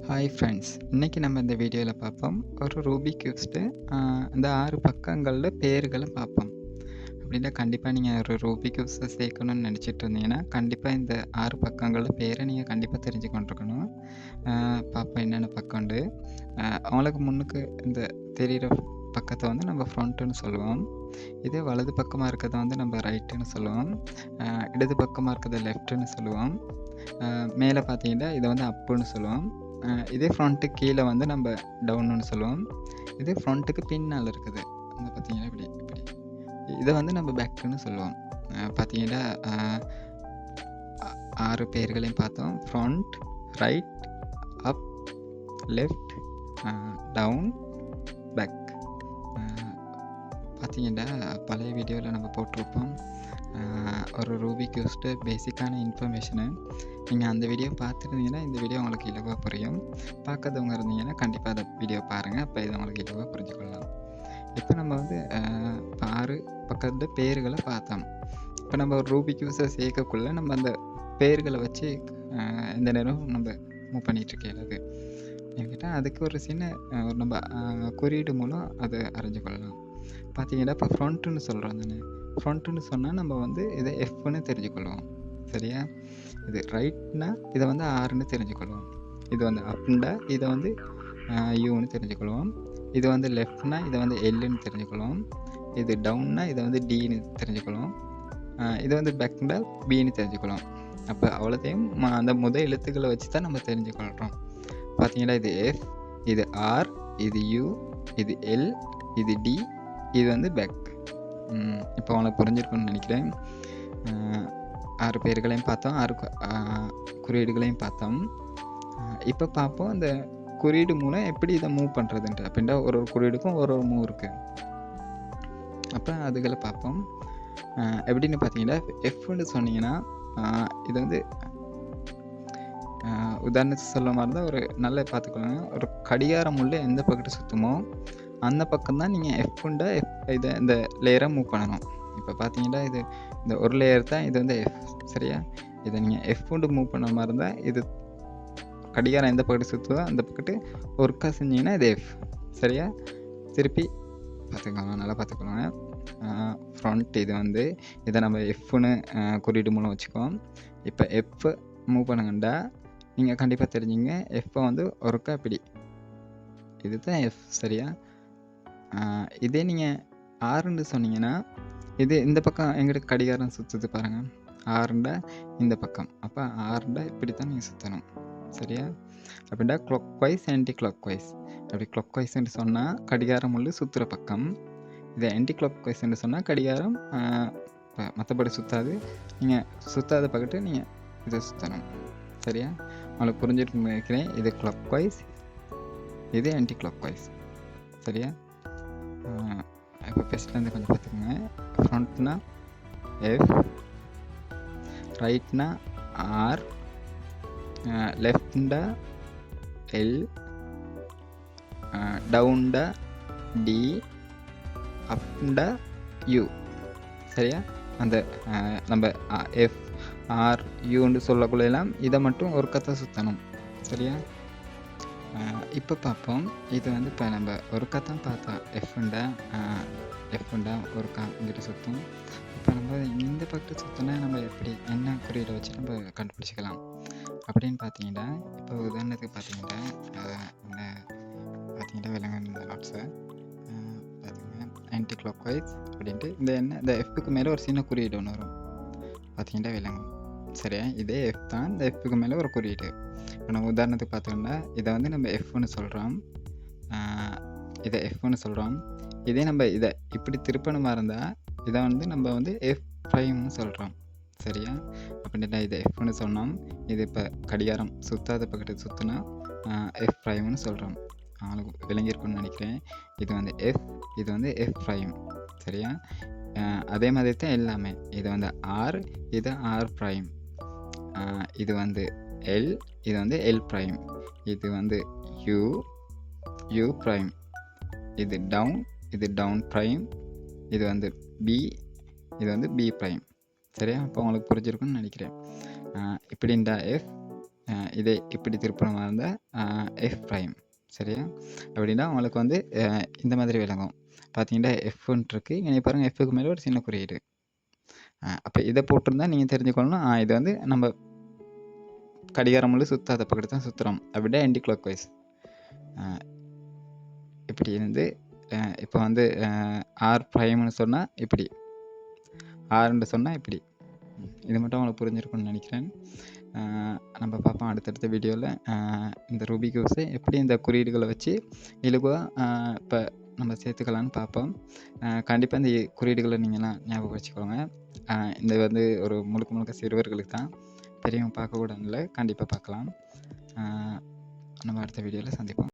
Hi friends, இன்னைக்கு நம்ம இந்த வீடியோவில் பார்ப்போம் ஒரு ரூபிக் கியூப்ஸ்ட்டு இந்த 6 பக்கங்களில் பேர்களை பார்ப்போம். அப்படின்னா கண்டிப்பாக நீங்கள் ஒரு ரூபிக் கியூப்ஸை சேர்க்கணும்னு நினச்சிட்டு இருந்தீங்கன்னா கண்டிப்பாக இந்த 6 பக்கங்களில் பேரை நீங்கள் கண்டிப்பாக தெரிஞ்சு கொண்டிருக்கணும். பார்ப்போம் என்னென்ன பக்கம்ண்டு. அவங்களுக்கு முன்னுக்கு இந்த தெரிகிற பக்கத்தை வந்து நம்ம ஃப்ரண்ட்டுன்னு சொல்லுவோம். இதே வலது பக்கமாக இருக்கிறத வந்து நம்ம ரைட்டுன்னு சொல்லுவோம். இடது பக்கமாக இருக்கிறத லெஃப்ட்டுன்னு சொல்லுவோம். மேலே பார்த்தீங்கன்னா இதை வந்து அப்புன்னு சொல்லுவோம். இதே ஃப்ரண்ட்டுக்கு கீழே வந்து நம்ம டவுன்னு சொல்லுவோம். இதே ஃப்ரண்ட்டுக்கு பின்னால் இருக்குது அந்த பார்த்தீங்கன்னா இப்படி இப்படி இதை வந்து நம்ம பேக்குன்னு சொல்லுவோம். பார்த்தீங்கன்னா 6 பேர்களையும் பார்த்தோம். ஃப்ரண்ட், ரைட், அப், லெஃப்ட், டவுன், பேக். பார்த்தீங்கன்னா பழைய வீடியோவில் நம்ம போட்டிருப்போம் ஒரு ரூபிக் கியூப்ஸ்ட்டு பேசிக்கான இன்ஃபர்மேஷனு. நீங்கள் அந்த வீடியோ பார்த்துருந்தீங்கன்னா இந்த வீடியோ உங்களுக்கு இலவாக புரியும். பார்க்காதவங்க இருந்தீங்கன்னா கண்டிப்பாக அந்த வீடியோ பாருங்கள், அப்போ இதை உங்களுக்கு இலவாக புரிஞ்சுக்கொள்ளலாம். இப்போ நம்ம வந்து 6 பக்கத்து பேர்களை பார்த்தோம். இப்போ நம்ம ஒரு ரூபிக் கியூப்ஸை சேர்க்கக்குள்ளே நம்ம அந்த பேர்களை வச்சு எந்த நேரம் நம்ம மூவ் பண்ணிகிட்ருக்கேன். அது என்கிட்ட அதுக்கு ஒரு சின்ன நம்ம குறியீடு மூலம் அதை அறிஞ்சு கொள்ளலாம். பார்த்தீங்கன்னா இப்போ ஃப்ரண்ட்டுன்னு சொல்கிறோம் தானே. ஃப்ரண்ட்டுன்னு சொன்னால் நம்ம வந்து இதை எஃப்னு தெரிஞ்சுக்கொள்வோம். சரியா? இது ரைட்னா இதை வந்து ஆர்னு தெரிஞ்சுக்கொள்வோம். இது வந்து அப்னா இதை வந்து யூன்னு தெரிஞ்சுக்கொள்வோம். இது வந்து லெஃப்ட்னா இதை வந்து எல்லுன்னு தெரிஞ்சுக்கொள்வோம். இது டவுன்னா இதை வந்து டின்னு தெரிஞ்சுக்கொள்வோம். இது வந்து பேக்னா பின்னு தெரிஞ்சுக்கொள்வோம். அப்போ அவ்வளோத்தையும் அந்த முதல் எழுத்துக்களை வச்சு தான் நம்ம தெரிஞ்சுக்கொள்கிறோம். பார்த்தீங்கன்னா இது எஃப், இது ஆர், இது யூ, இது எல், இது டி, இது வந்து பேக். இப்போ அவனுக்கு புரிஞ்சிருக்குன்னு நினைக்கிறேன். 6 பேர்களையும் பார்த்தோம், 6 குறியீடுகளையும் பார்த்தோம். இப்போ பார்ப்போம் இந்த குறியீடு மூலம் எப்படி இதை மூவ் பண்ணுறதுன்ட்டு. அப்படின்னா ஒரு குறியீடுக்கும் ஒரு மூவ் இருக்குது. அப்போ அதுகளை பார்ப்போம். எப்படின்னு பார்த்தீங்கன்னா எஃப்னு சொன்னீங்கன்னா இது வந்து உதாரணத்துக்கு சொல்ல மாதிரி தான் ஒரு நல்லா பார்த்துக்கொள்ளுங்க. ஒரு கடிகாரம் உள்ள எந்த பக்கத்து சுற்றுமோ அந்த பக்கம் தான் நீங்கள் எஃப்ண்டா இதை இந்த லேயரை மூவ் பண்ணணும். இப்போ பார்த்தீங்கன்னா இது இந்த ஒரு லேயர் தான் இது வந்து எஃப். சரியா? இதை நீங்கள் எஃப்ண்டு மூவ் பண்ண மாதிரி இருந்தால் இது கடிகாரம் எந்த பக்கத்து சுற்றுதோ அந்த பக்கத்து ஒர்க்காக செஞ்சிங்கன்னா இது எஃப். சரியா? திருப்பி பார்த்துக்கோங்க, நல்லா பார்த்துக்கோங்க. ஃப்ரண்ட் இது வந்து இதை நம்ம எஃப்னு குறியீடு மூலம் வச்சுக்கோம். இப்போ எஃப் மூவ் பண்ணுங்கண்டா நீங்கள் கண்டிப்பாக தெரிஞ்சுங்க எஃப்பை வந்து ஒர்க்கா இப்படி இது தான் எஃப். சரியா? இதே நீங்கள் ஆறுன்னு சொன்னீங்கன்னா இது இந்த பக்கம் எங்களுக்கு கடிகாரம் சுற்றுது பாருங்கள். ஆறுண்டா இந்த பக்கம், அப்போ ஆறுண்டா இப்படி தான் நீங்கள் சுற்றணும். சரியா? அப்படின்னா clockwise, anticlockwise. அப்படி கிளாக் வைஸ்ன்னு சொன்னால் கடிகாரம் உள்ள சுற்றுற பக்கம். இதை ஆன்டி கிளாக் வைஸ்ன்னு சொன்னால் கடிகாரம் மற்றபடி சுற்றாது, நீங்கள் சுற்றாத பக்கத்து நீங்கள் இதை சுற்றணும். சரியா? உங்களுக்கு புரிஞ்சிருக்குன்னு நினைக்கிறேன். இது கிளாக் வைஸ், இது ஆன்டி கிளாக் வைஸ். சரியா? இப்போ ஃபஸ்ட்லேருந்து கொஞ்சம் பார்த்துக்கோங்க. ஃப்ரண்ட்னா எஃப், ரைட்னா ஆர், லெஃப்ட்ண்டா எல், டவுன்டா டி, அப்டா யூ. சரியா? அந்த நம்ம எஃப் ஆர் யூன்னு சொல்லக்குள்ளெல்லாம் இதை மட்டும் ஒரு கத்தை சுற்றணும். சரியா? இப்போ பார்ப்போம். இது வந்து இப்போ நம்ம ஒரு கத்தான் பார்த்தா எஃப்ண்டா ஒரு இங்கிட்ட சுற்றும். இப்போ நம்ம இந்த பக்கத்து சுற்றினா நம்ம எப்படி என்ன குறியீடை வச்சு நம்ம கண்டுபிடிச்சிக்கலாம் அப்படின்னு பார்த்தீங்கன்னா, இப்போ உதாரணத்துக்கு பார்த்தீங்கன்னா இந்த பார்த்தீங்கன்னா விலங்கு இந்த நாட்ஸை பார்த்தீங்கன்னா ஆன்டி கிளாக் வைஸ் அப்படின்ட்டு இந்த எஃப்க்கு மேலே ஒரு சின்ன குறியீடு ஒன்று வரும். பார்த்தீங்கன்னா விலங்கு. சரியா? இதே எஃப் தான், இந்த எஃப்க்கு மேலே ஒரு குறியீடு. இப்போ நம்ம உதாரணத்துக்கு பார்த்தோம்னா இதை வந்து நம்ம எஃப்னு சொல்கிறோம், இதை எஃப்னு சொல்கிறோம். இதே நம்ம இதை இப்படி திருப்பணுமா இருந்தால் இதை வந்து நம்ம வந்து எஃப் ப்ரைம்னு சொல்கிறோம். சரியா? அப்படின்னா இதை எஃப்னு சொன்னோம். இது இப்போ கடிகாரம் சுற்றாத பக்கத்து சுற்றினா எஃப் ப்ரைம்னு சொல்கிறோம். அவங்களுக்கு விளங்கியிருக்குன்னு நினைக்கிறேன். இது வந்து எஃப், இது வந்து எஃப் ப்ரைம். சரியா? அதே மாதிரி தான் எல்லாமே. இது வந்து ஆர், இது ஆர் ப்ரைம். இது வந்து எல், இது வந்து எல் ப்ரைம். இது வந்து யூ, யூ ப்ரைம். இது டவுன், இது டவுன் ப்ரைம். இது வந்து பி, இது வந்து பி ப்ரைம். சரியா? அப்போ உங்களுக்கு புரிஞ்சிருக்குன்னு நினைக்கிறேன். இப்படின்றா எஃப், இதே இப்படி திருப்புறமா இருந்தால் எஃப் ப்ரைம். சரியா? அப்படின்னா உங்களுக்கு வந்து இந்த மாதிரி விளங்கும். பார்த்தீங்கன்னா எஃப்ன்ட்டு இருக்கு. இங்கே பாருங்கள் எஃப்க்கு மேலே ஒரு சின்ன குறியீடு. அப்போ இதை போட்டிருந்தா நீங்கள் தெரிஞ்சுக்கொள்ளணும், இது வந்து நம்ம கடிகாரம் முழு சுத்தாத பக்கத்து தான் சுற்றுறோம். அப்படின்னா ஆன்டி கிளாக் வைஸ். இப்படி இருந்து இப்போ வந்து ஆர் ப்ரைம்னு சொன்னால் இப்படி, ஆர்ன்னு சொன்னால் இப்படி. இது மட்டும் உங்களுக்கு புரிஞ்சிருக்கும்னு நினைக்கிறேன். நம்ம பார்ப்போம் அடுத்தடுத்த வீடியோவில் இந்த ரூபிக் கியூப்ஸை எப்படி இந்த குறியீடுகளை வச்சு இலகுவாக இப்போ நம்ம சேர்த்துக்கலான்னு பார்ப்போம். கண்டிப்பாக இந்த குறியீடுகளை நீங்கள்லாம் ஞாபகம் வச்சுக்கோங்க. இந்த வந்து ஒரு முழுக்க முழுக்க சிறுவர்களுக்கு தான், பெரியவங்க பார்க்கக்கூடாதுன்னு இல்லை, கண்டிப்பாக பார்க்கலாம். நம்ம அடுத்த வீடியோவில் சந்திப்போம்.